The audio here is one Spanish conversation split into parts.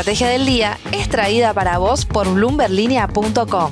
estrategia del día es traída para vos por bloomberlinia.com.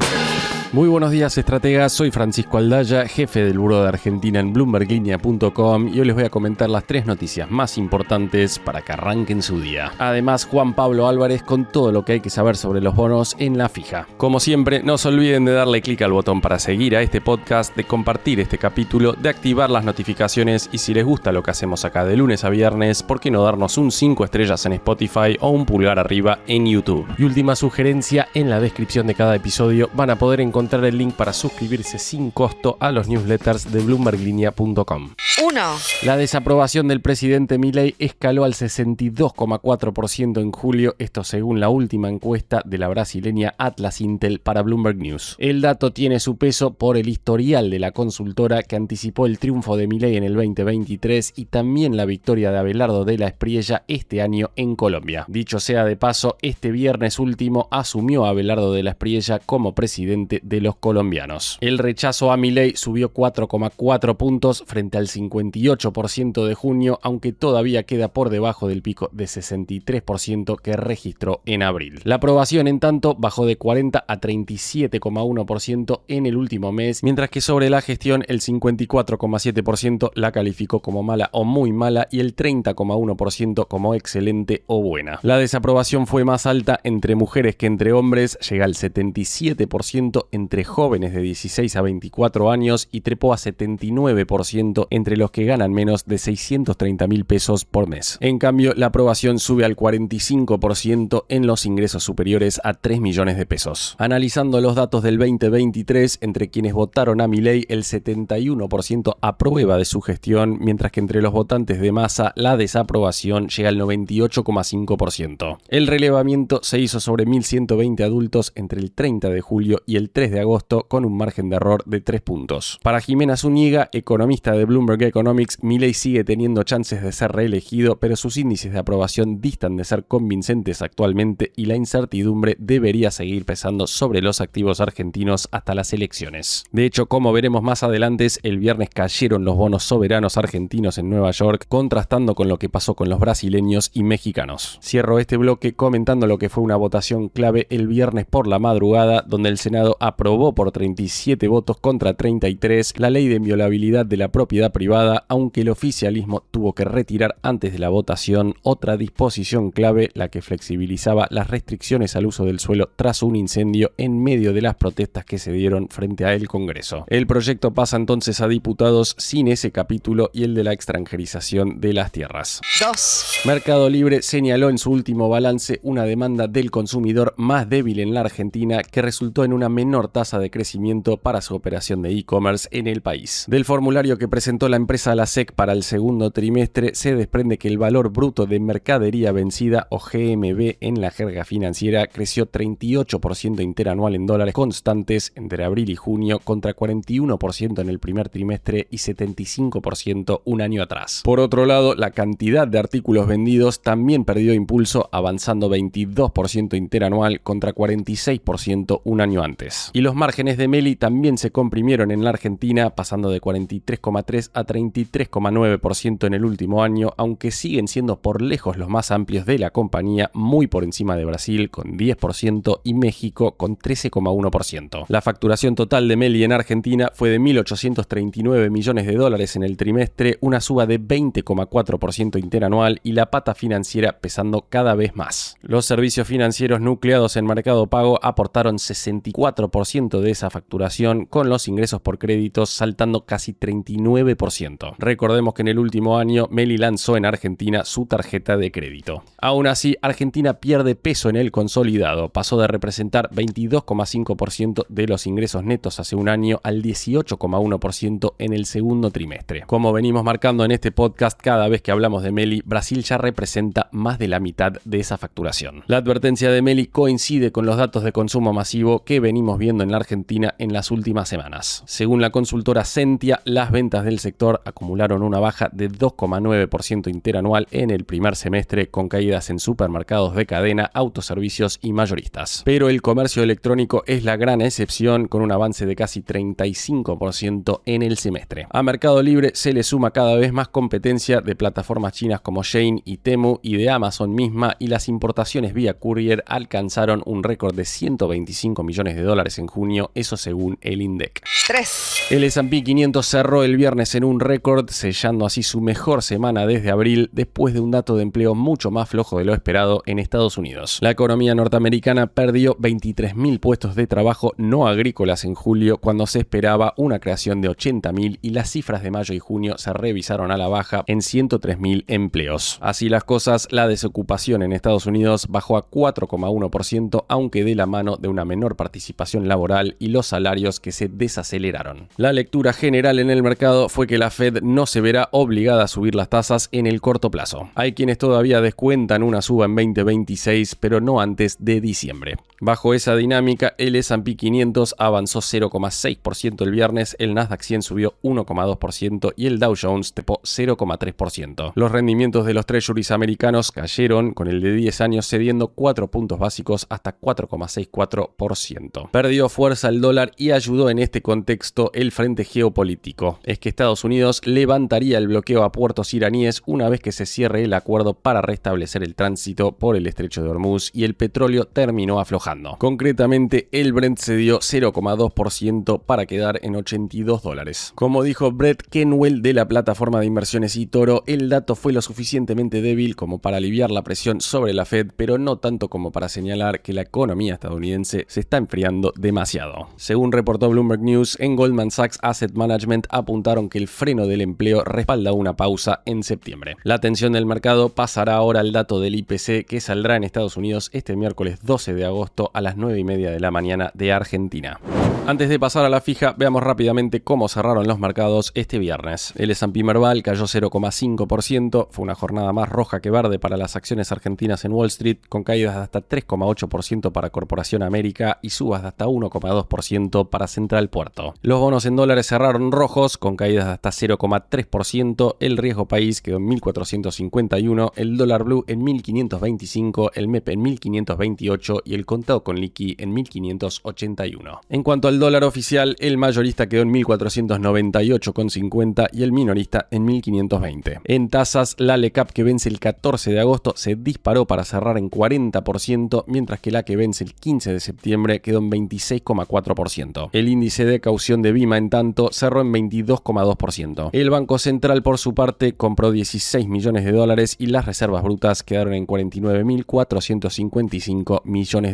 Muy buenos días, estrategas. Soy Francisco Aldaya, jefe del Buró de Argentina en bloomberlinia.com, y hoy les voy a comentar las 3 noticias más importantes para que arranquen su día. Además, Juan Pablo Álvarez con todo lo que hay que saber sobre los bonos en la fija. Como siempre, no se olviden de darle clic al botón para seguir a este podcast, de compartir este capítulo, de activar las notificaciones y si les gusta lo que hacemos acá de lunes a viernes, ¿por qué no darnos un 5 estrellas en Spotify o un pulgar arriba en YouTube? Y última sugerencia, en la descripción de cada episodio van a poder encontrar el link para suscribirse sin costo a los newsletters de bloomberlinia.com. 1. La desaprobación del presidente Milei escaló al 62,4% en julio, esto según la última encuesta de la brasileña Atlas Intel para Bloomberg News. El dato tiene su peso por el historial de la consultora que anticipó el triunfo de Milei en el 2023 y también la victoria de Abelardo de la Espriella este año en Colombia. Dicho sea de paso, este viernes último asumió a Abelardo de la Espriella como presidente de los colombianos. El rechazo a Milei subió 4,4 puntos frente al 58% de junio, aunque todavía queda por debajo del pico de 63% que registró en abril. La aprobación, en tanto, bajó de 40 a 37,1% en el último mes, mientras que sobre la gestión el 54,7% la calificó como mala o muy mala y el 30,1% como excelente o buena. La desaprobación fue más alta entre mujeres que entre hombres, llega al 77% entre jóvenes de 16 a 24 años y trepó a 79% entre los que ganan menos de 630.000 pesos por mes. En cambio, la aprobación sube al 45% en los ingresos superiores a 3 millones de pesos. Analizando los datos del 2023, entre quienes votaron a Milei, el 71% aprueba de su gestión, mientras que entre los votantes de masa, la desaprobación llega al 98,5%. El relevamiento se hizo sobre 1.120 adultos entre el 30 de julio y el 3 de agosto, con un margen de error de 3 puntos. Para Jimena Zúñiga, economista de Bloomberg Economics, Milei sigue teniendo chances de ser reelegido, pero sus índices de aprobación distan de ser convincentes actualmente y la incertidumbre debería seguir pesando sobre los activos argentinos hasta las elecciones. De hecho, como veremos más adelante, el viernes cayeron los bonos soberanos argentinos en Nueva York, contrastando con lo que pasó con los brasileños y mexicanos. Cierro este bloque comentando lo que fue una votación clave el viernes por la madrugada, donde el Senado aprobó por 37 votos contra 33 la ley de inviolabilidad de la propiedad privada, aunque el oficialismo tuvo que retirar antes de la votación otra disposición clave, la que flexibilizaba las restricciones al uso del suelo tras un incendio en medio de las protestas que se dieron frente al Congreso. El proyecto pasa entonces a diputados sin ese capítulo y el de la extranjerización de las tierras. 2. Mercado Libre señaló en su último balance una demanda del consumidor más débil en la Argentina, que resultó en una menor tasa de crecimiento para su operación de e-commerce en el país. Del formulario que presentó la empresa a la SEC para el segundo trimestre se desprende que el valor bruto de mercadería vencida, o GMV en la jerga financiera, creció 38% interanual en dólares constantes entre abril y junio, contra 41% en el primer trimestre y 75% un año atrás. Por otro lado, la cantidad de artículos vendidos también perdió impulso, avanzando 22% interanual contra 46% un año antes. Y los márgenes de Meli también se comprimieron en la Argentina, pasando de 43,3 a 33,9% en el último año, aunque siguen siendo por lejos los más amplios de la compañía, muy por encima de Brasil con 10% y México con 13,1%. La facturación total de Meli en Argentina fue de 1.839 millones de dólares en el trimestre, una suba de 20,4% interanual y la pata financiera pesando cada vez más. Los servicios financieros nucleados en Mercado Pago aportaron 64% de esa facturación, con los ingresos por créditos saltando casi 39%. Recordemos que en el último año Meli lanzó en Argentina su tarjeta de crédito. Aún así, Argentina pierde peso en el consolidado, pasó de representar 22,5% de los ingresos netos hace un año al 18,1% en el segundo trimestre. Como venimos marcando en este podcast, cada vez que hablamos de Meli, Brasil ya representa más de la mitad de esa facturación. La advertencia de Meli coincide con los datos de consumo masivo que venimos viendo subiendo en la Argentina en las últimas semanas. Según la consultora Sentia, las ventas del sector acumularon una baja de 2,9% interanual en el primer semestre, con caídas en supermercados de cadena, autoservicios y mayoristas. Pero el comercio electrónico es la gran excepción, con un avance de casi 35% en el semestre. A Mercado Libre se le suma cada vez más competencia de plataformas chinas como Shein y Temu y de Amazon misma, y las importaciones vía courier alcanzaron un récord de $125 millones en junio, eso según el INDEC. 3. El S&P 500 cerró el viernes en un récord, sellando así su mejor semana desde abril, después de un dato de empleo mucho más flojo de lo esperado en Estados Unidos. La economía norteamericana perdió 23.000 puestos de trabajo no agrícolas en julio, cuando se esperaba una creación de 80.000, y las cifras de mayo y junio se revisaron a la baja en 103.000 empleos. Así las cosas, la desocupación en Estados Unidos bajó a 4,1%, aunque de la mano de una menor participación laboral y los salarios que se desaceleraron. La lectura general en el mercado fue que la Fed no se verá obligada a subir las tasas en el corto plazo. Hay quienes todavía descuentan una suba en 2026, pero no antes de diciembre. Bajo esa dinámica, el S&P 500 avanzó 0,6% el viernes, el Nasdaq 100 subió 1,2% y el Dow Jones trepó 0,3%. Los rendimientos de los treasuries americanos cayeron, con el de 10 años cediendo 4 puntos básicos hasta 4,64%. Perdió fuerza el dólar y ayudó en este contexto el frente geopolítico. Es que Estados Unidos levantaría el bloqueo a puertos iraníes una vez que se cierre el acuerdo para restablecer el tránsito por el estrecho de Hormuz, y el petróleo terminó aflojando. Concretamente, el Brent cedió 0,2% para quedar en $82. Como dijo Brett Kenwell de la plataforma de inversiones eToro, el dato fue lo suficientemente débil como para aliviar la presión sobre la Fed, pero no tanto como para señalar que la economía estadounidense se está enfriando demasiado. Según reportó Bloomberg News, en Goldman Sachs Asset Management apuntaron que el freno del empleo respalda una pausa en septiembre. La atención del mercado pasará ahora al dato del IPC, que saldrá en Estados Unidos este miércoles 12 de agosto a las 9:30 de la mañana de Argentina. Antes de pasar a la fija, veamos rápidamente cómo cerraron los mercados este viernes. El S&P Merval cayó 0,5%, fue una jornada más roja que verde para las acciones argentinas en Wall Street, con caídas de hasta 3,8% para Corporación América y subas de hasta 1,2% para Central Puerto. Los bonos en dólares cerraron rojos, con caídas de hasta 0,3%, el riesgo país quedó en 1.451, el dólar blue en 1.525, el MEP en 1.528 y el contado con liqui en 1.581. En cuanto al dólar oficial, el mayorista quedó en 1.498,50 y el minorista en 1.520. En tasas, la LECAP, que vence el 14 de agosto, se disparó para cerrar en 40%, mientras que la que vence el 15 de septiembre quedó en 26,4%. El índice de caución de BIMA, en tanto, cerró en 22,2%. El Banco Central, por su parte, compró $16 millones y las reservas brutas quedaron en $49.455 millones.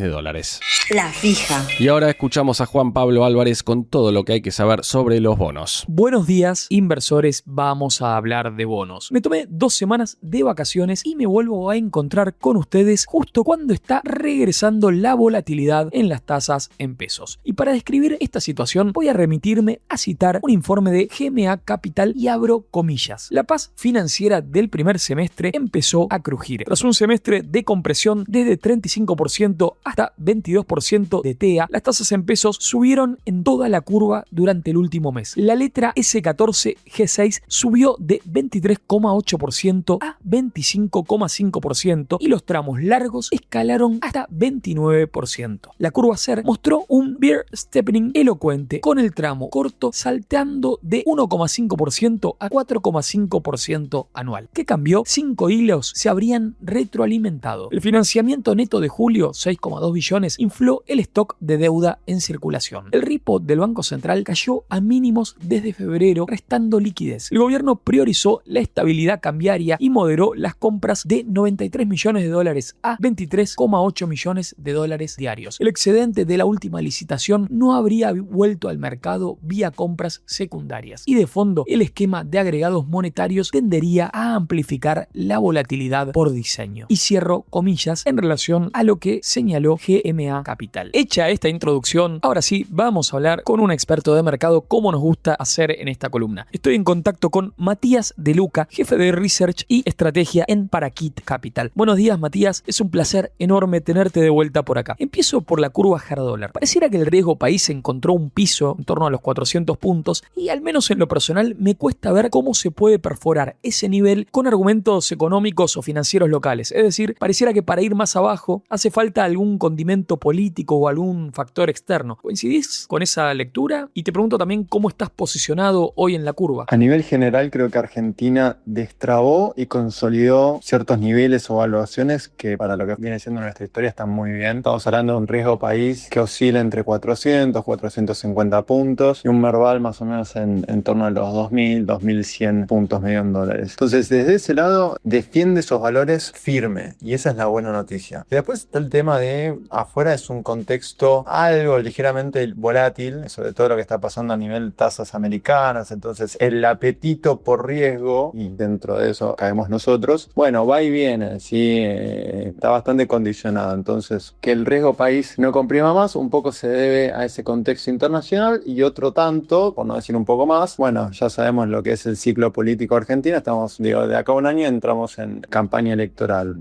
La fija. Y ahora escuchamos a Juan Pablo Álvarez con todo lo que hay que saber sobre los bonos. Buenos días, inversores. Vamos a hablar de bonos. Me tomé 2 semanas de vacaciones y me vuelvo a encontrar con ustedes justo cuando está regresando la volatilidad en las tasas en pesos. Y para describir esta situación voy a remitirme a citar un informe de GMA Capital y abro comillas. La paz financiera del primer semestre empezó a crujir. Tras un semestre de compresión desde 35% hasta 22% de TEA, las tasas en pesos subieron en toda la curva durante el último mes. La letra S14 G6 subió de 23,8% a 25,5% y los tramos largos escalaron hasta 29%. La curva SER mostró un bear steepening elocuente, con el tramo corto salteando de 1,5% a 4,5% anual. ¿Qué cambió? 5 hilos se habrían retroalimentado. El financiamiento neto de julio, 6,2 billones, infló el stock de deuda en circulación. El repo del Banco Central cayó a mínimos desde febrero, restando liquidez. El gobierno priorizó la estabilidad cambiaria y moderó las compras de $93 millones a $23,8 millones diarios. El excedente de la última licitación no habría vuelto al mercado vía compras secundarias. Y de fondo, el esquema de agregados monetarios tendería a amplificar la volatilidad por diseño. Y cierro comillas en relación a lo que señaló GMA Capital. Hecha esta introducción, ahora sí vamos a hablar con un experto de mercado como nos gusta hacer en esta columna. Estoy en contacto con Matías De Luca, jefe de Research y Estrategia en Parakit Capital. Buenos días, Matías. Es un placer enorme tenerte de vuelta por acá. Empiezo por la curva hard dollar. Pareciera que el riesgo país encontró un piso en torno a los 400 puntos y al menos en lo personal me cuesta ver cómo se puede perforar ese nivel con argumentos económicos o financieros locales. Es decir, pareciera que para ir más abajo hace falta algún condimento político o algún factor externo. ¿Coincidís con esa lectura? Y te pregunto también cómo estás posicionado hoy en la curva. A nivel general, creo que Argentina destrabó y consolidó ciertos niveles o evaluaciones que para lo que viene siendo nuestra historia están muy bien. Estamos hablando de un riesgo país que oscila entre 400, 450 puntos y un Merval más o menos en torno a los 2.000, 2.100 puntos medio en dólares. Entonces, desde ese lado, defiende esos valores firme y esa es la buena noticia. Y después está el tema de afuera es un contexto algo ligeramente volátil, sobre todo lo que está pasando a nivel tasas americanas, entonces el apetito por riesgo, y dentro de eso caemos nosotros, bueno, va y viene, ¿sí? Está bastante condicionado, entonces que el riesgo país no comprima más, un poco se debe a ese contexto internacional y otro tanto, por no decir un poco más, bueno, ya sabemos lo que es el ciclo político argentino, estamos, digo, de acá a un año entramos en campaña electoral,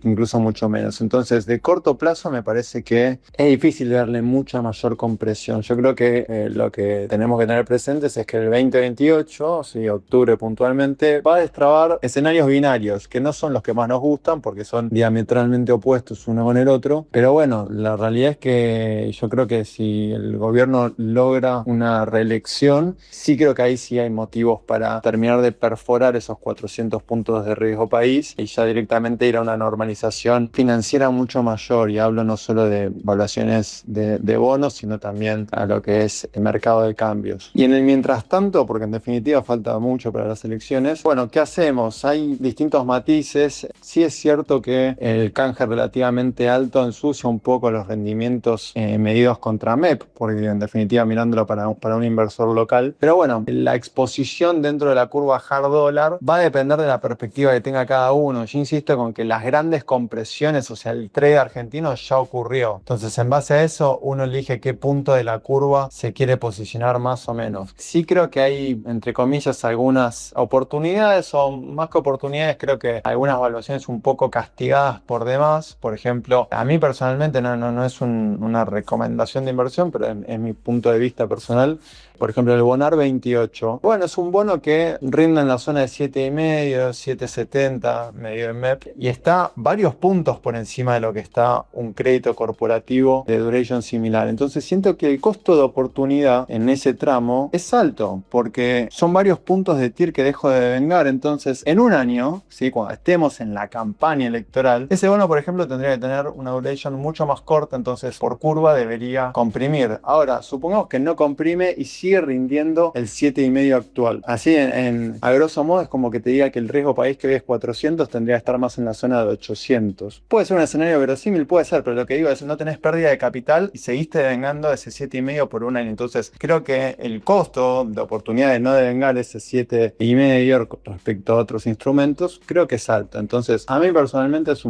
incluso mucho menos, entonces de corto plazo me parece que es difícil verle mucha mayor compresión. Yo creo que lo que tenemos que tener presentes es que el 2028, sí, octubre puntualmente, va a destrabar escenarios binarios, que no son los que más nos gustan porque son diametralmente opuestos uno con el otro, pero bueno, la realidad es que yo creo que si el gobierno logra una reelección, sí creo que ahí sí hay motivos para terminar de perforar esos 400 puntos de riesgo país y ya directamente ir a una normalización financiera mucho mayor, y hablo no solo de evaluaciones de bonos, sino también a lo que es el mercado de cambios. Y en el mientras tanto, porque en definitiva falta mucho para las elecciones, bueno, ¿qué hacemos? Hay distintos matices. Sí es cierto que el canje relativamente alto ensucia un poco los rendimientos medidos contra MEP, porque en definitiva mirándolo para un inversor local. Pero bueno, la exposición dentro de la curva hard dólar va a depender de la perspectiva que tenga cada uno. Yo insisto con que las grandes compresiones, o sea, el trade argentino ya ocurrió. Entonces, en base a eso, uno elige qué punto de la curva se quiere posicionar más o menos. Sí creo que hay, entre comillas, algunas oportunidades, o más que oportunidades, creo que algunas evaluaciones un poco castigadas por demás. Por ejemplo, a mí personalmente no es una recomendación de inversión, pero es mi punto de vista personal. Por ejemplo, el Bonar 28. Bueno, es un bono que rinde en la zona de 7,5, 7,70, medio en MEP, y está varios puntos por encima de lo que está un crédito corporativo de duration similar. Entonces siento que el costo de oportunidad en ese tramo es alto, porque son varios puntos de TIR que dejo de devengar. Entonces, en un año, ¿sí? Cuando estemos en la campaña electoral, ese bono, por ejemplo, tendría que tener una duration mucho más corta, entonces por curva debería comprimir. Ahora, supongamos que no comprime y sigue rindiendo el 7,5 actual. Así, a grosso modo, es como que te diga que el riesgo país que hoy es 400 tendría que estar más en la zona de 800. Puede ser un escenario verosímil, puede ser, pero lo que digo es no tenés pérdida de capital y seguiste devengando ese 7,5 por un año. Entonces, creo que el costo de oportunidad de no devengar ese 7,5 respecto a otros instrumentos, creo que es alto. Entonces, a mí personalmente es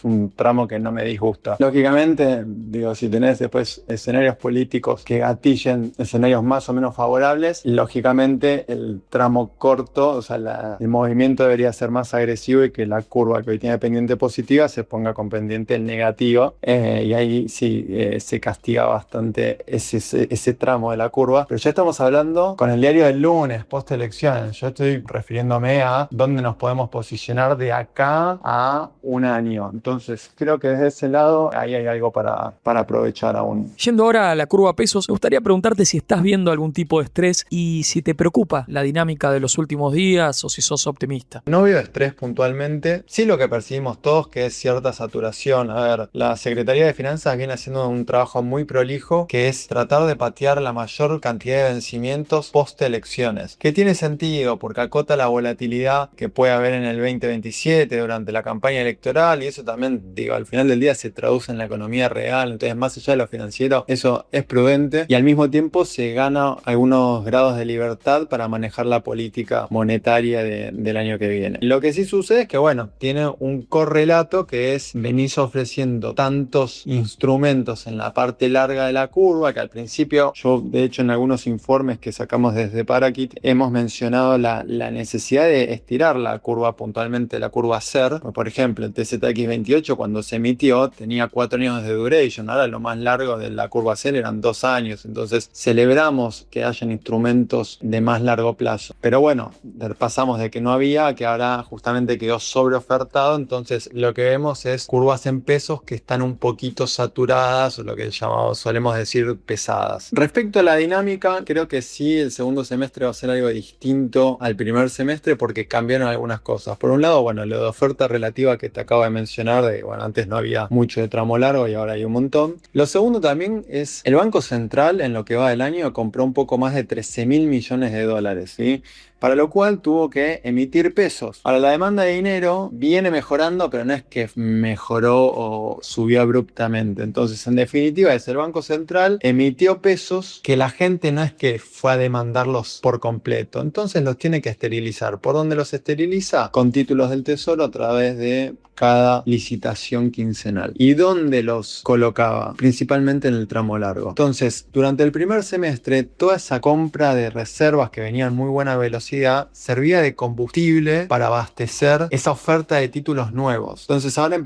un tramo que no me disgusta. Lógicamente, digo, si tenés después escenarios políticos que gatillen escenarios más o menos favorables, lógicamente el tramo corto, o sea, el movimiento debería ser más agresivo y que la curva que hoy tiene pendiente positiva se ponga con pendiente negativa, y ahí sí se castiga bastante ese tramo de la curva. Pero ya estamos hablando con el diario del lunes, post elecciones. Yo estoy refiriéndome a dónde nos podemos posicionar de acá a un año. Entonces creo que desde ese lado ahí hay algo para aprovechar aún. Yendo ahora a la curva pesos, me gustaría preguntarte si estás viendo algún tipo de estrés y si te preocupa la dinámica de los últimos días o si sos optimista. No veo estrés puntualmente, sí lo que percibimos todos que es cierta saturación. A ver, la Secretaría de Finanzas viene haciendo un trabajo muy prolijo que es tratar de patear la mayor cantidad de vencimientos post elecciones, que tiene sentido porque acota la volatilidad que puede haber en el 2027 durante la campaña electoral, y eso también, digo, al final del día se traduce en la economía real. Entonces, más allá de lo financiero, eso es prudente y al mismo tiempo se gana algunos grados de libertad para manejar la política monetaria del año que viene. Lo que sí sucede es que, bueno, tiene un correlato que es venís ofreciendo tantos instrumentos en la parte larga de la curva que al principio, yo de hecho en algunos informes que sacamos desde Parakit hemos mencionado la necesidad de estirar la curva, puntualmente la curva SER. Por ejemplo, el TZX28 cuando se emitió tenía 4 años de duration, ahora lo más largo de la curva SER eran 2 años, entonces celebramos que hayan instrumentos de más largo plazo. Pero bueno, pasamos de que no había a que ahora justamente quedó sobreofertado, entonces lo que vemos es curvas en pesos que están un poquito saturadas, o lo que solemos decir pesadas. Respecto a la dinámica, creo que sí, el segundo semestre va a ser algo distinto al primer semestre porque cambiaron algunas cosas. Por un lado, bueno, lo de oferta relativa que te acabo de mencionar, bueno, antes no había mucho de tramo largo y ahora hay un montón. Lo segundo también es el Banco Central en lo que va del año compró un poco más de 13.000 millones de dólares, ¿sí? Para lo cual tuvo que emitir pesos. Ahora la demanda de dinero viene mejorando, pero no es que mejoró o subió abruptamente. Entonces, en definitiva, el Banco Central emitió pesos que la gente no es que fue a demandarlos por completo. Entonces los tiene que esterilizar. ¿Por dónde los esteriliza? Con títulos del Tesoro a través de cada licitación quincenal. ¿Y dónde los colocaba? Principalmente en el tramo largo. Entonces, durante el primer semestre, toda esa compra de reservas que venían en muy buena velocidad servía de combustible para abastecer esa oferta de títulos nuevos. Entonces, ahora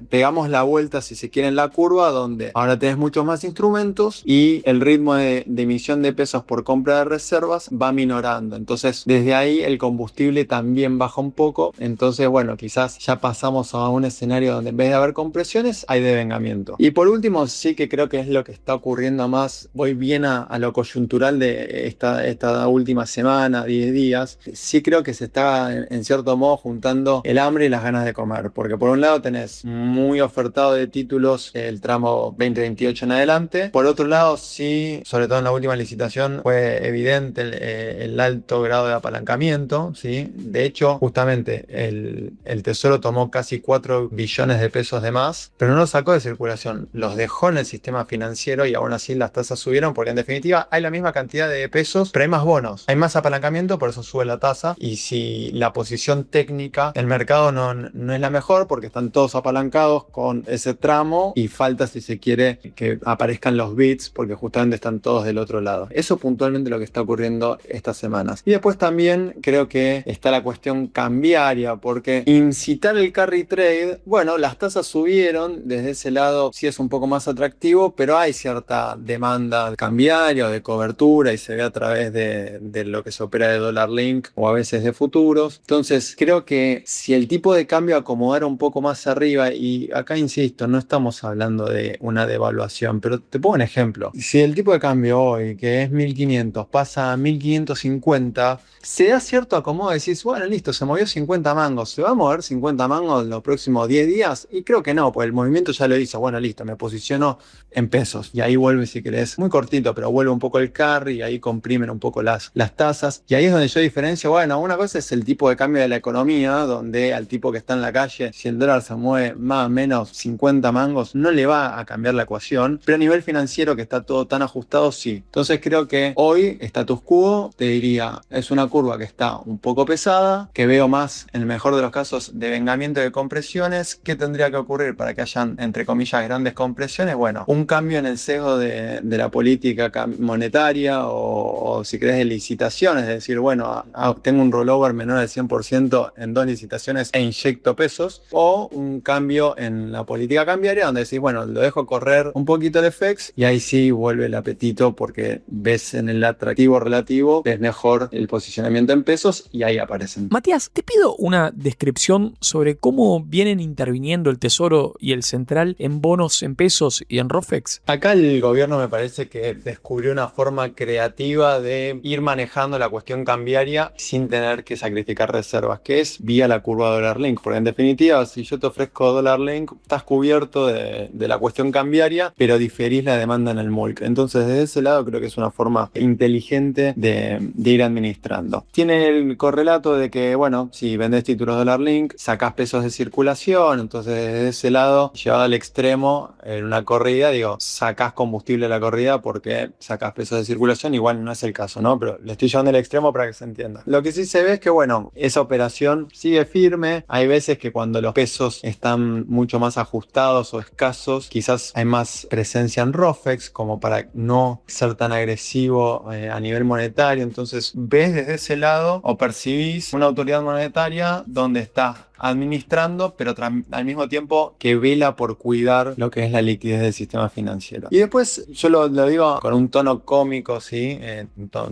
pegamos la vuelta, si se quiere, en la curva, donde ahora tenés muchos más instrumentos y el ritmo de emisión de pesos por compra de reservas va minorando. Entonces, desde ahí el combustible también baja un poco. Entonces, bueno, quizás ya pasamos a un escenario donde en vez de haber compresiones hay devengamiento. Y por último, sí que creo que es lo que está ocurriendo más, voy bien a lo coyuntural de esta última semana, 10 días, sí creo que se está en cierto modo juntando el hambre y las ganas de comer, porque por un lado tenés muy ofertado de títulos el tramo 2028 en adelante, por otro lado sí, sobre todo en la última licitación fue evidente el alto grado de apalancamiento, ¿sí? De hecho, justamente el Tesoro tomó casi 4 billones de pesos de más, pero no los sacó de circulación, los dejó en el sistema financiero y aún así las tasas subieron porque en definitiva hay la misma cantidad de pesos, pero hay más bonos, hay más apalancamiento, por eso sube la tasa. Y si la posición técnica del mercado no es la mejor porque están todos apalancados con ese tramo y falta, si se quiere, que aparezcan los bits porque justamente están todos del otro lado. Eso puntualmente lo que está ocurriendo estas semanas. Y después también creo que está la cuestión cambiaria, porque incitar el carry trade, bueno, las tasas subieron, desde ese lado sí es un poco más atractivo, pero hay cierta demanda cambiaria o de cobertura y se ve a través de lo que se opera de dólar link o a veces de futuros. Entonces creo que si el tipo de cambio acomodara un poco más arriba, y acá insisto, no estamos hablando de una devaluación, pero te pongo un ejemplo. Si el tipo de cambio hoy, que es 1500, pasa a 1550, se da cierto acomodo, decís, bueno, listo, se movió 50 mangos, ¿se va a mover 50 mangos en los próximos 10 días? Y creo que no, pues el movimiento ya lo hizo, bueno, listo, me posiciono en pesos y ahí vuelve, si querés, muy cortito, pero vuelve un poco el carry y ahí comprimen un poco las tasas, y ahí es donde yo diferencio. Bueno, una cosa es el tipo de cambio de la economía, donde al tipo que está en la calle, si el dólar se mueve más o menos 50 mangos, no le va a cambiar la ecuación, pero a nivel financiero que está todo tan ajustado, sí. Entonces creo que hoy, status quo, te diría, es una curva que está un poco pesada, que veo más, en el mejor de los casos, devengamiento de compresiones. ¿Qué tendría que ocurrir para que hayan, entre comillas, grandes compresiones? Bueno, un cambio en el sesgo de la política monetaria o si querés de licitaciones, es decir, bueno, tengo un rollover menor del 100% en 2 licitaciones e inyecto pesos, o un cambio en la política cambiaria donde decís, bueno, lo dejo correr un poquito el FX y ahí sí vuelve el apetito porque ves en el atractivo relativo, ves mejor el posicionamiento en pesos y ahí aparecen. Matías, te pido una descripción sobre cómo vienen interviniendo el Tesoro y el Central en bonos en pesos y en ROFEX. Acá el gobierno me parece que descubrió una forma creativa de ir manejando la cuestión cambiaria sin tener que sacrificar reservas, que es vía la curva dólar link, porque en definitiva, si yo te ofrezco dólar link, estás cubierto de la cuestión cambiaria, pero diferís la demanda en el MULC. Entonces, desde ese lado creo que es una forma inteligente de ir administrando. Tiene el correlato de que, bueno, si vendés títulos dólar link, sacás pesos de circulación, entonces desde ese lado, llevado al extremo, en una corrida, digo, sacás combustible a la corrida porque sacás pesos de circulación, igual no es el caso, ¿no? Pero le estoy llevando al extremo para que se entienda. Lo que sí se ve es que, bueno, esa operación sigue firme. Hay veces que cuando los pesos están mucho más ajustados o escasos, quizás hay más presencia en ROFEX, como para no ser tan agresivo a nivel monetario. Entonces, ves desde ese lado o percibís una autoridad monetaria donde está administrando, pero al mismo tiempo que vela por cuidar lo que es la liquidez del sistema financiero. Y después, yo lo digo con un tono cómico, ¿sí?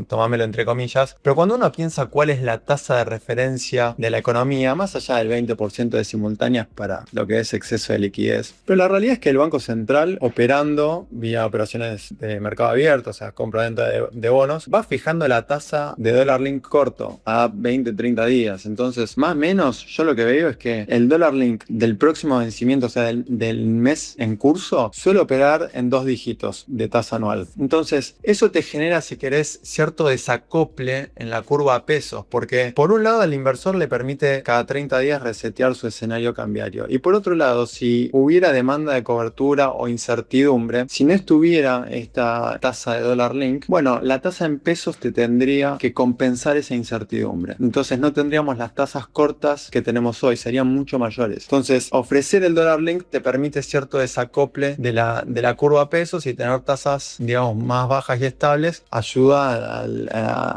Tomámelo entre comillas, pero cuando uno piensa cuál es la tasa de referencia de la economía, más allá del 20% de simultáneas para lo que es exceso de liquidez, pero la realidad es que el Banco Central, operando vía operaciones de mercado abierto, o sea, compra-venta de bonos, va fijando la tasa de dólar link corto a 20-30 días. Entonces, más o menos, yo lo que veo es que el dólar link del próximo vencimiento, o sea, del mes en curso, suele operar en 2 dígitos de tasa anual. Entonces, eso te genera, si querés, cierto desacople en la curva a pesos, porque por un lado al inversor le permite cada 30 días resetear su escenario cambiario, y por otro lado, si hubiera demanda de cobertura o incertidumbre, si no estuviera esta tasa de dólar link, bueno, la tasa en pesos te tendría que compensar esa incertidumbre. Entonces no tendríamos las tasas cortas que tenemos hoy, serían mucho mayores. Entonces, ofrecer el dólar link te permite cierto desacople de la curva a pesos, y tener tasas, digamos, más bajas y estables ayuda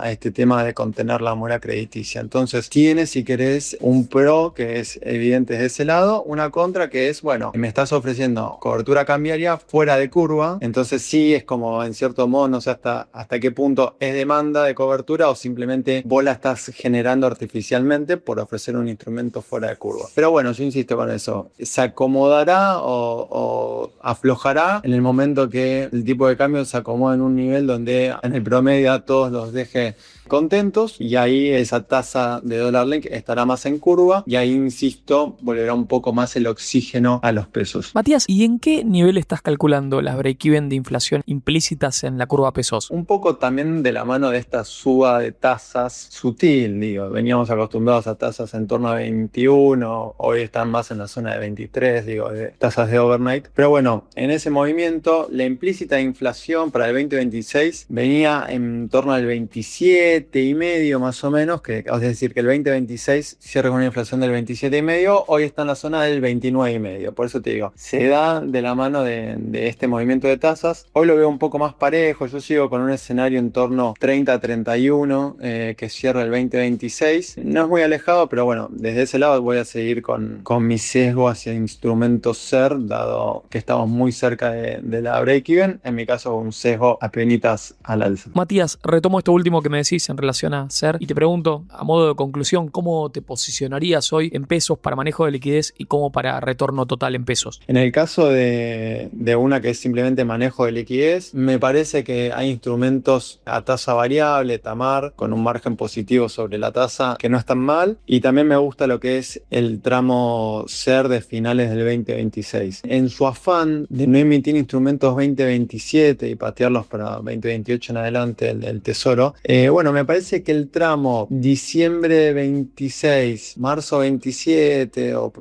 a este tema de contener la mora crediticia. Entonces, tienes, si querés, un pro que es evidente desde ese lado, una contra que es, bueno, me estás ofreciendo cobertura cambiaria fuera de curva, entonces sí es como, en cierto modo, no sé hasta qué punto es demanda de cobertura o simplemente vos la estás generando artificialmente por ofrecer un instrumento fuera de curva. Pero bueno, yo insisto con eso, se acomodará o aflojará en el momento que el tipo de cambio se acomode en un nivel donde en el promedio a todos los deje contentos, y ahí esa tasa de dólar link estará más en curva, y ahí, insisto, volverá un poco más el oxígeno a los pesos. Matías, ¿y en qué nivel estás calculando las break-even de inflación implícitas en la curva pesos? Un poco también de la mano de esta suba de tasas sutil, digo, veníamos acostumbrados a tasas en torno a 21, hoy están más en la zona de 23, digo, de tasas de overnight, pero bueno, en ese movimiento la implícita inflación para el 2026 venía en torno al 27 y medio más o menos, es decir, que el 2026 cierra con una inflación del 27 y medio, hoy está en la zona del 29 y medio. Por eso te digo, se da de la mano de este movimiento de tasas. Hoy lo veo un poco más parejo, yo sigo con un escenario en torno 30-31 que cierra el 2026. No es muy alejado, pero bueno, desde ese lado voy a seguir con mi sesgo hacia instrumentos SER, dado que estamos muy cerca de la break-even, en mi caso un sesgo apenitas al alza. Matías, retomo esto último que me decís en relación a SER y te pregunto, a modo de conclusión, ¿cómo te posicionarías hoy en pesos para manejo de liquidez y cómo para retorno total en pesos? En el caso de una que es simplemente manejo de liquidez, me parece que hay instrumentos a tasa variable, TAMAR, con un margen positivo sobre la tasa que no están mal, y también me gusta lo que es el tramo SER de finales del 2026. En su afán de no emitir instrumentos 2027 y patearlos para 2028 en adelante el Tesoro, bueno, me parece que el tramo diciembre 26, marzo 27, o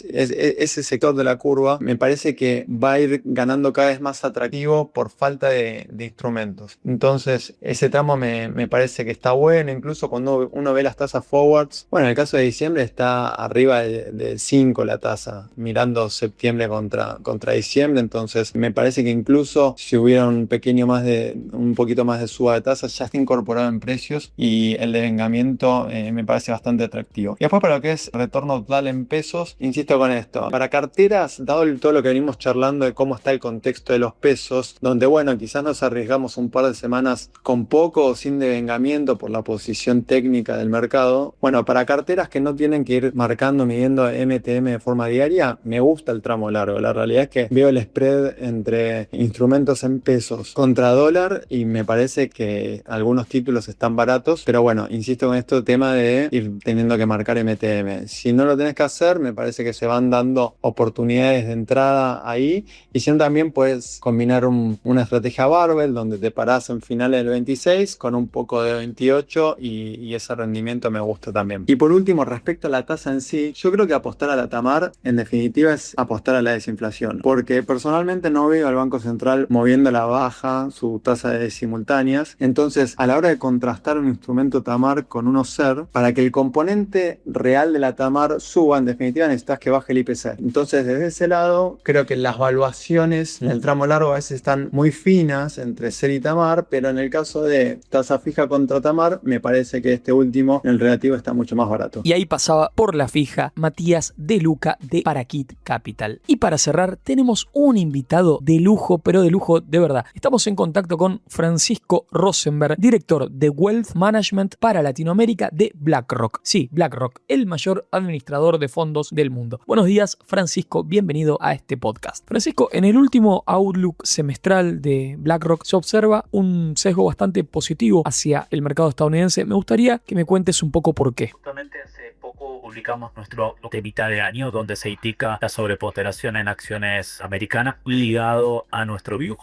ese sector de la curva, me parece que va a ir ganando cada vez más atractivo por falta de instrumentos. Entonces, ese tramo me parece que está bueno, incluso cuando uno ve las tasas forwards. Bueno, en el caso de diciembre está arriba de 5 la tasa, mirando septiembre contra diciembre. Entonces, me parece que incluso si hubiera un poquito más de suba de tasas, ya está incorporado en precios, y el devengamiento me parece bastante atractivo. Y después, para lo que es retorno total en pesos, insisto con esto, para carteras, dado todo lo que venimos charlando de cómo está el contexto de los pesos, donde bueno, quizás nos arriesgamos un par de semanas con poco o sin devengamiento por la posición técnica del mercado, bueno, para carteras que no tienen que ir midiendo MTM de forma diaria, me gusta el tramo largo. La realidad es que veo el spread entre instrumentos en pesos contra dólar, y me parece que algunos títulos están baratos, pero bueno, insisto con esto, tema de ir teniendo que marcar MTM. Si no lo tenés que hacer, me parece que se van dando oportunidades de entrada ahí, y si no también puedes combinar una estrategia barbell donde te parás en finales del 26 con un poco de 28 y ese rendimiento me gusta también. Y por último, respecto a la tasa en sí, yo creo que apostar a la TAMAR en definitiva es apostar a la desinflación, porque personalmente no veo al Banco Central moviendo a la baja su tasa de simultáneas. Entonces, a la hora de contrastar un instrumento TAMAR con uno SER, para que el componente real de la TAMAR suba, en definitiva necesitas que baje el IPC. Entonces, desde ese lado, creo que las valuaciones en el tramo largo a veces están muy finas entre SER y TAMAR, pero en el caso de tasa fija contra TAMAR, me parece que este último, en el relativo, está mucho más barato. Y ahí pasaba por la fija Matías De Luca de Parakit Capital. Y para cerrar, tenemos un invitado de lujo, pero de lujo de verdad. Estamos en contacto con Francisco Rosenberg, director de Wealth Management para Latinoamérica de BlackRock. Sí, BlackRock, el mayor administrador de fondos del mundo. Buenos días, Francisco, bienvenido a este podcast. Francisco, en el último Outlook semestral de BlackRock se observa un sesgo bastante positivo hacia el mercado estadounidense. Me gustaría que me cuentes un poco por qué. Justamente hace poco publicamos nuestro outlook de mitad de año, donde se indica la sobreponderación en acciones americanas ligado a nuestro view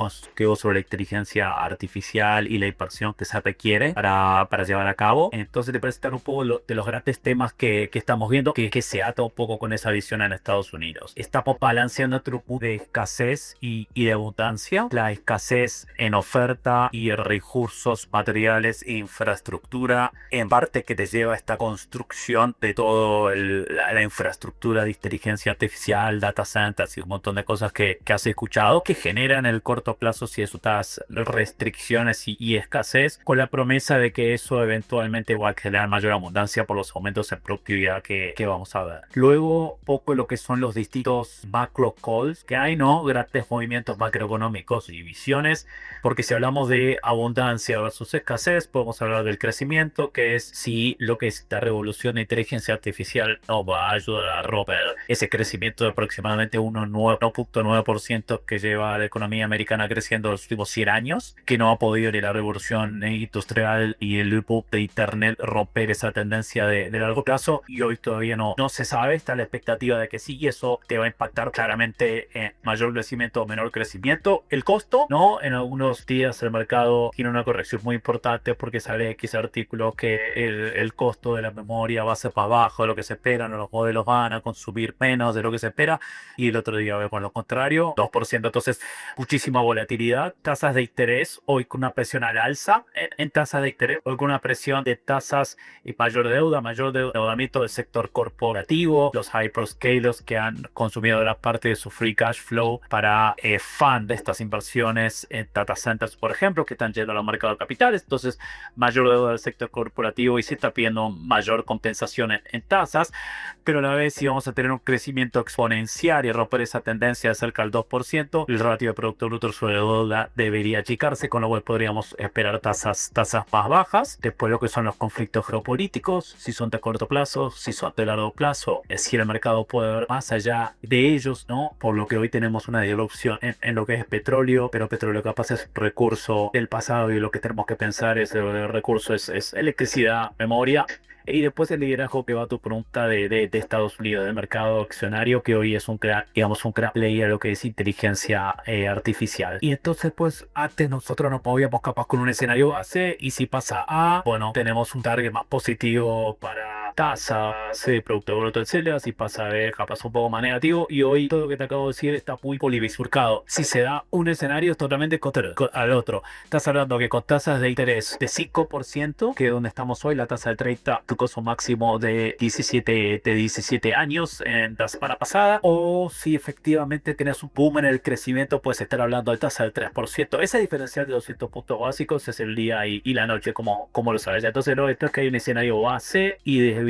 sobre la inteligencia artificial y la inversión que se requiere para llevar a cabo. Entonces, te presentar un poco de los grandes temas que estamos viendo, que se ata un poco con esa visión en Estados Unidos. Estamos balanceando entre un punto de escasez y de abundancia. La escasez en oferta y recursos materiales e infraestructura, en parte que te lleva a esta construcción de toda la infraestructura de inteligencia artificial, data centers y un montón de cosas que has escuchado, que generan en el corto plazo ciertas restricciones y escasez, con la promesa de que eso eventualmente va a generar mayor abundancia por los aumentos en productividad que vamos a ver. Luego, poco lo que son los distintos macro calls que hay, ¿no? Grandes movimientos macroeconómicos y visiones, porque si hablamos de abundancia versus escasez, podemos hablar del crecimiento, que es si lo que es esta revolución de inteligencia artificial no va a ayudar a romper ese crecimiento de aproximadamente 1.9% que lleva a la economía americana creciendo los últimos 100 años, que no ha podido ni la revolución industrial y el boom de internet romper esa tendencia de largo plazo, y hoy todavía no se sabe. Está la expectativa de que sí, y eso te va a impactar claramente en mayor crecimiento o menor crecimiento. El costo, ¿no? En algunos días el mercado tiene una corrección muy importante porque sale X artículo que el costo de la memoria va a ser más bajo de lo que se espera, ¿no? Los modelos van a consumir menos de lo que se espera, y el otro día vemos lo contrario, 2%. Entonces, muchísima volatilidad. Tasas de interés hoy con una presión al alza en tasas de interés, hoy con una presión de tasas y mayor endeudamiento del sector corporativo, los hyperscalers que han consumido gran parte de su free cash flow para fund de estas inversiones en data centers, por ejemplo, que están yendo a los mercados de capitales. Entonces, mayor deuda del sector corporativo y se está pidiendo mayor compensación en tasas, pero a la vez, si vamos a tener un crecimiento exponencial y romper esa tendencia de cerca del 2%, el ratio de Producto Bruto sobre deuda debería achicarse, con lo cual podríamos esperar tasas más bajas. Después, lo que son los conflictos geopolíticos, si son de corto plazo, si son de largo plazo, si el mercado puede ver más allá de ellos, ¿no? Por lo que hoy tenemos una disrupción en lo que es petróleo, pero petróleo capaz es recurso del pasado, y lo que tenemos que pensar es el recurso es electricidad, memoria. Y después el liderazgo que va a tu pregunta de Estados Unidos, del mercado accionario, que hoy es un gran player, lo que es inteligencia artificial. Y entonces, pues, antes nosotros nos movíamos capaz con un escenario base, y si pasa A, bueno, tenemos un target más positivo para tasas, Producto Bruto, etcétera. Si pasa B, capaz un poco más negativo, y hoy todo lo que te acabo de decir está muy polibifurcado. Si se da un escenario, es totalmente contrario al otro. Estás hablando que con tasas de interés de 5%, que es donde estamos hoy, la tasa de 30, tu costo máximo de 17 años en la semana pasada, o si efectivamente tienes un boom en el crecimiento, puedes estar hablando de tasa del 3%. Esa diferencial de 200 puntos básicos es el día y la noche, como lo sabes. Entonces, no esto es que hay un escenario base y desvíos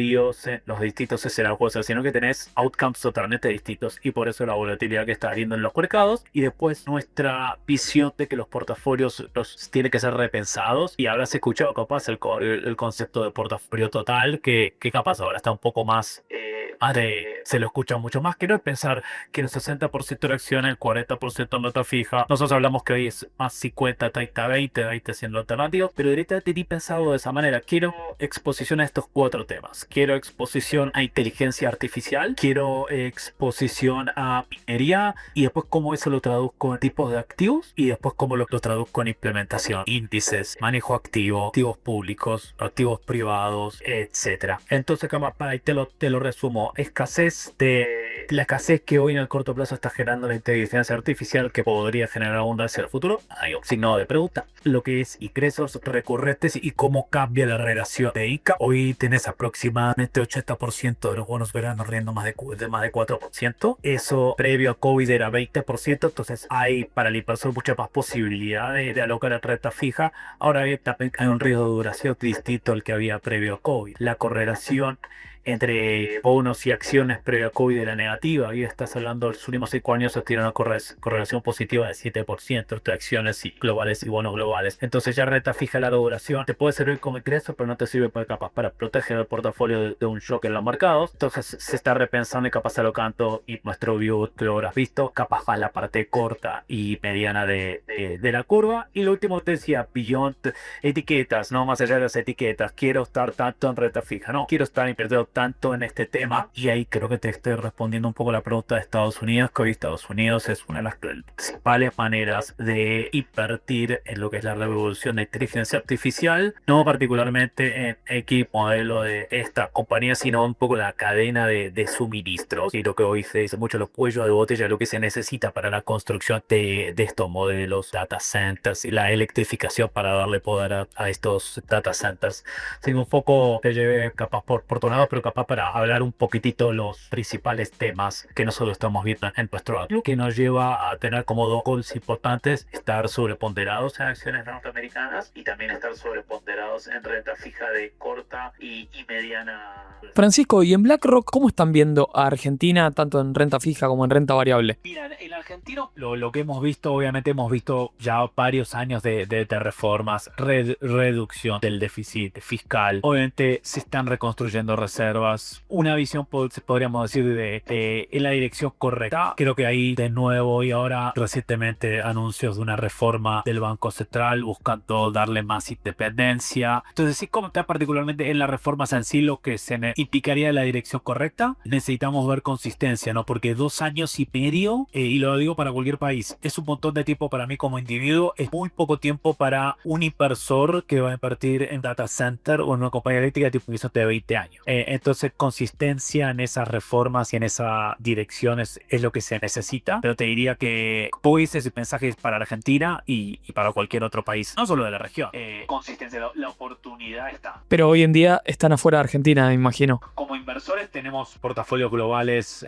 en los distintos escenarios, sino que tenés outcomes totalmente distintos, y por eso la volatilidad que está habiendo en los mercados. Y después, nuestra visión de que los portafolios tienen que ser repensados, y habrás escuchado capaz el concepto de portafolio total, que capaz ahora está un poco más se lo escucha mucho más. Quiero pensar que el 60% de acción, el 40% en renta fija. Nosotros hablamos que hoy es más 50, 30, 20 siendo alternativo, pero directamente ni pensado de esa manera. Quiero exposición a estos 4 temas. Quiero exposición a inteligencia artificial, quiero exposición a minería, y después cómo eso lo traduzco en tipos de activos, y después cómo lo traduzco en implementación, índices, manejo activo, activos públicos, activos privados, etcétera. Entonces, para ahí te lo resumo. La escasez que hoy en el corto plazo está generando la inteligencia artificial, que podría generar abundancia en el futuro. Hay un signo de pregunta. Lo que es ingresos recurrentes y cómo cambia la relación de ICA. Hoy tenés aproximadamente 80% de los bonos veranos riendo más de 4%. Eso previo a COVID era 20%. Entonces hay para el inversor mucha más posibilidad de alocar en renta fija. Ahora bien, también hay un riesgo de duración distinto al que había previo a COVID. La correlación entre bonos y acciones previo a COVID era negativa, y estás hablando de los últimos 5 años se tiene una correlación positiva de 7% entre acciones y globales y bonos globales. Entonces ya renta fija a larga duración te puede servir como ingreso, pero no te sirve capaz para proteger el portafolio de un shock en los mercados. Entonces se está repensando y capaz alocando, y nuestro view que lo habrás visto, capaz va la parte corta y mediana de la curva. Y lo último te decía, beyond etiquetas, no más allá de las etiquetas, quiero estar tanto en renta fija, no quiero estar invertido tanto en este tema. Y ahí creo que te estoy respondiendo un poco la pregunta de Estados Unidos, que hoy Estados Unidos es una de las principales maneras de invertir en lo que es la revolución de inteligencia artificial, no particularmente en X modelo de esta compañía, sino un poco la cadena de suministros, y lo que hoy se dice mucho, los cuellos de botella, lo que se necesita para la construcción de estos modelos, data centers, y la electrificación para darle poder a estos data centers. Sin un poco te llevé capaz por tu lado, pero capaz para hablar un poquitito los principales temas que nosotros estamos viendo en nuestro outlook, que nos lleva a tener como 2 goals importantes: estar sobreponderados en acciones norteamericanas y también estar sobreponderados en renta fija de corta y mediana. Francisco, y en BlackRock, ¿cómo están viendo a Argentina tanto en renta fija como en renta variable? Mira, el argentino, lo que hemos visto, obviamente hemos visto ya varios años de reformas, reducción del déficit fiscal. Obviamente se están reconstruyendo reservas, una visión podríamos decir en la dirección correcta. Creo que ahí de nuevo, y ahora recientemente anuncios de una reforma del Banco Central buscando darle más independencia. Entonces sí, como está particularmente en las reformas en sí, lo que se indicaría la dirección correcta, necesitamos ver consistencia, ¿no? Porque 2 años y medio, y lo digo para cualquier país, es un montón de tiempo para mí como individuo, es muy poco tiempo para un inversor que va a invertir en data center o en una compañía eléctrica tipo que de 20 años. Entonces consistencia en esas reformas y en esa dirección es lo que se necesita, pero te diría que pues ese mensaje es para Argentina y para cualquier otro país, no solo de la región. Consistencia, la oportunidad está. Pero hoy en día están afuera de Argentina, me imagino. Como inversores tenemos portafolios globales,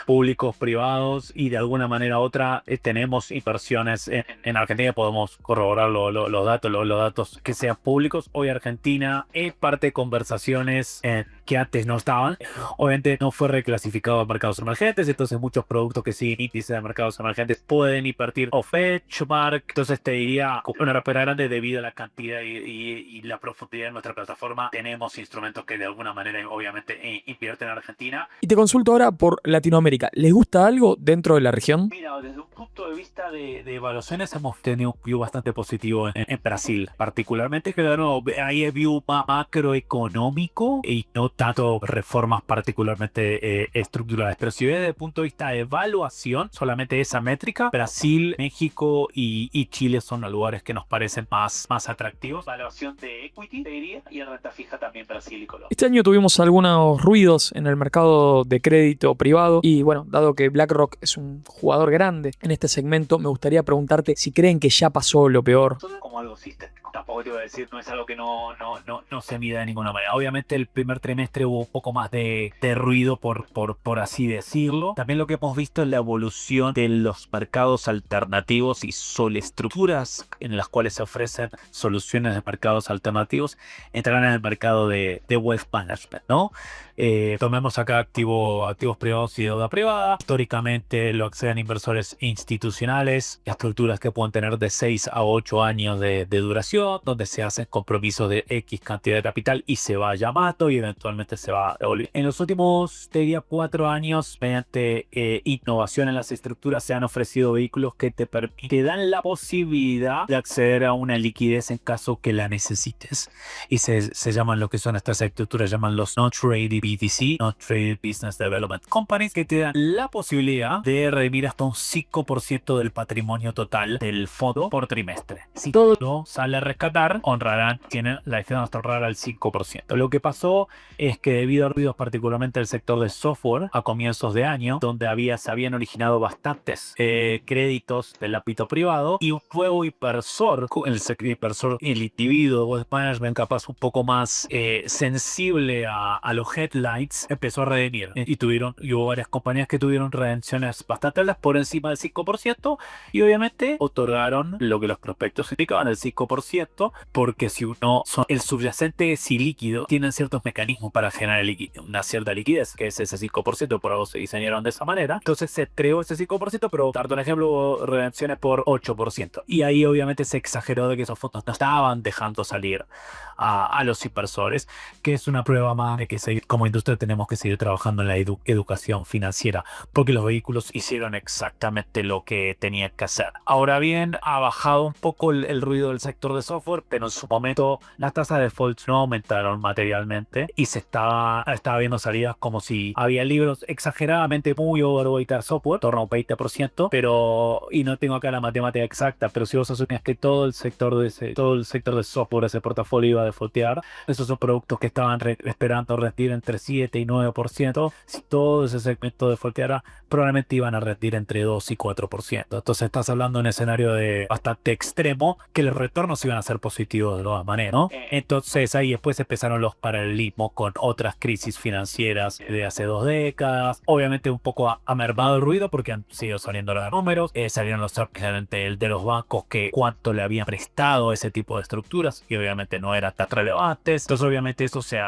públicos, privados, y de alguna manera u otra tenemos inversiones en Argentina. Podemos corroborar los datos que sean públicos. Hoy Argentina es parte de conversaciones que antes no estaban. Obviamente no fue reclasificado a mercados emergentes, entonces muchos productos que siguen índices de mercados emergentes pueden invertir off benchmark. Entonces te diría una rapera grande debido a la cantidad y la profundidad de nuestra plataforma. Tenemos instrumentos que de alguna manera obviamente invierten en Argentina. Y te consulto ahora por Latinoamérica. ¿Les gusta algo dentro de la región? Mira, desde un punto de vista de evaluaciones hemos tenido un view bastante positivo en Brasil, particularmente, que ahí es view macroeconómico y no tanto reformas particularmente estructurales. Pero si ves desde el punto de vista de evaluación, solamente esa métrica, Brasil, México y Chile son los lugares que nos parecen más atractivos. Evaluación de equity, te diría, y en renta fija también Brasil y Colombia. Este año tuvimos algunos ruidos en el mercado de crédito privado y bueno, dado que BlackRock es un jugador grande en este segmento, me gustaría preguntarte si creen que ya pasó lo peor. Como algo sistémico. Tampoco te iba a decir, no es algo que no se mida de ninguna manera. Obviamente el primer trimestre hubo un poco más de ruido por así decirlo. También lo que hemos visto es la evolución de los mercados alternativos y estructuras en las cuales se ofrecen soluciones de mercados alternativos entrarán en el mercado de wealth management, ¿no? Tomemos acá activos privados y deuda privada. Históricamente lo acceden inversores institucionales, estructuras que pueden tener de 6 a 8 años de duración. inversión, donde se hacen compromisos de X cantidad de capital y se va llamando y eventualmente se va devolviendo. En los últimos, te diría, 4 años, mediante innovación en las estructuras, se han ofrecido vehículos que te dan la posibilidad de acceder a una liquidez en caso que la necesites. Y se llaman lo que son estas estructuras, llaman los Non-Traded BDC, Non-Traded Business Development Companies, que te dan la posibilidad de redimir hasta un 5% del patrimonio total del fondo por trimestre. Si todo lo sale a rescatar, tienen la decisión de ahorrar al 5%. Lo que pasó es que debido a ruidos particularmente del sector de software a comienzos de año, donde se habían originado bastantes créditos del ámbito privado y un nuevo inversor, el individuo Wealth Management capaz un poco más sensible a los headlines, empezó a redimir y hubo varias compañías que tuvieron redenciones bastante altas por encima del 5% y obviamente otorgaron lo que los prospectos indicaban, el 5%, porque si el subyacente es ilíquido, tienen ciertos mecanismos para generar una cierta liquidez, que es ese 5%, por algo se diseñaron de esa manera. Entonces se entregó ese 5%, pero darte un ejemplo, hubo redenciones por 8%. Y ahí obviamente se exageró de que esos fondos no estaban dejando salir a los inversores, que es una prueba más de que como industria tenemos que seguir trabajando en la educación financiera, porque los vehículos hicieron exactamente lo que tenían que hacer. Ahora bien, ha bajado un poco el ruido del sector de software, pero en su momento las tasas de default no aumentaron materialmente y se estaba viendo salidas como si había libros exageradamente muy overweighted software, en torno a un 20%, y no tengo acá la matemática exacta, pero si vos asumías que todo el sector de software, ese portafolio iba a defaultear, esos son productos que estaban esperando rendir entre 7 y 9%, si todo ese segmento defaulteara, probablemente iban a rendir entre 2 y 4%. Entonces estás hablando de un escenario bastante extremo, que los retornos iban a ser positivos de todas maneras, ¿no? Entonces ahí después empezaron los paralelismos con otras crisis financieras de hace 2 décadas. Obviamente un poco ha mermado el ruido porque han sido saliendo los números, salieron los de los bancos que cuánto le habían prestado ese tipo de estructuras y obviamente no eran tan relevantes. Entonces obviamente eso se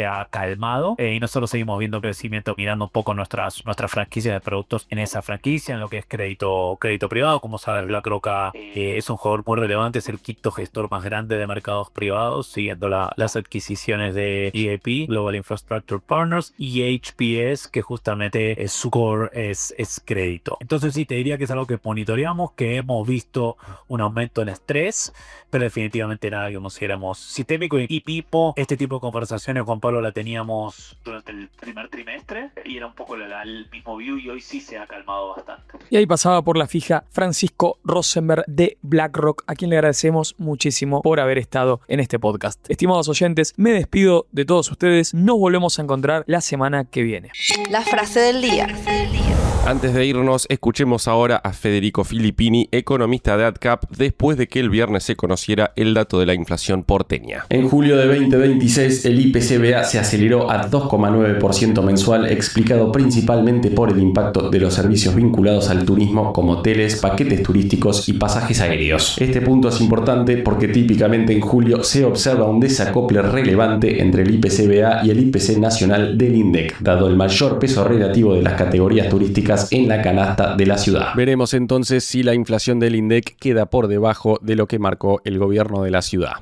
ha calmado y nosotros seguimos viendo crecimiento, mirando un poco nuestras franquicias de productos en esa franquicia, en lo que es crédito privado. Como sabes, BlackRock es un jugador muy relevante, es el quinto gestor más grande de mercados privados, siguiendo las adquisiciones de GIP, Global Infrastructure Partners, y HPS, que justamente su core es crédito. Entonces sí, te diría que es algo que monitoreamos, que hemos visto un aumento en estrés, pero definitivamente nada que consideramos sistémico. Y Pipo, este tipo de conversaciones, Juan Pablo, la teníamos durante el primer trimestre y era un poco el mismo view, y hoy sí se ha calmado bastante. Y ahí pasaba por la fija Francisco Rosenberg de BlackRock, a quien le agradecemos muchísimo por haber estado en este podcast. Estimados oyentes, me despido de todos ustedes. Nos volvemos a encontrar la semana que viene. La frase del día. Antes de irnos, escuchemos ahora a Federico Filippini, economista de AdCap, después de que el viernes se conociera el dato de la inflación porteña. En julio de 2026, el IPCBA se aceleró a 2,9% mensual, explicado principalmente por el impacto de los servicios vinculados al turismo, como hoteles, paquetes turísticos y pasajes aéreos. Este punto es importante porque típicamente en julio se observa un desacople relevante entre el IPCBA y el IPC nacional del INDEC, dado el mayor peso relativo de las categorías turísticas en la canasta de la ciudad. Veremos entonces si la inflación del INDEC queda por debajo de lo que marcó el gobierno de la ciudad.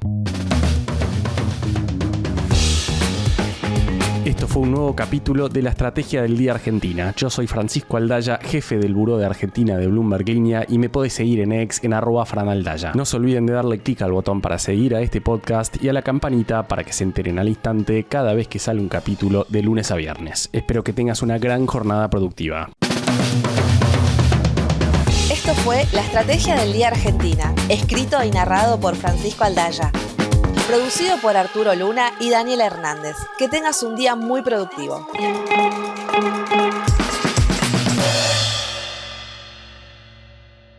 Esto fue un nuevo capítulo de la Estrategia del Día Argentina. Yo soy Francisco Aldaya, jefe del Buró de Argentina de Bloomberg Línea, y me podés seguir en X en @franaldaya. No se olviden de darle clic al botón para seguir a este podcast y a la campanita para que se enteren al instante cada vez que sale un capítulo de lunes a viernes. Espero que tengas una gran jornada productiva. Esto fue La Estrategia del Día Argentina, escrito y narrado por Francisco Aldaya. Producido por Arturo Luna y Daniel Hernández. Que tengas un día muy productivo.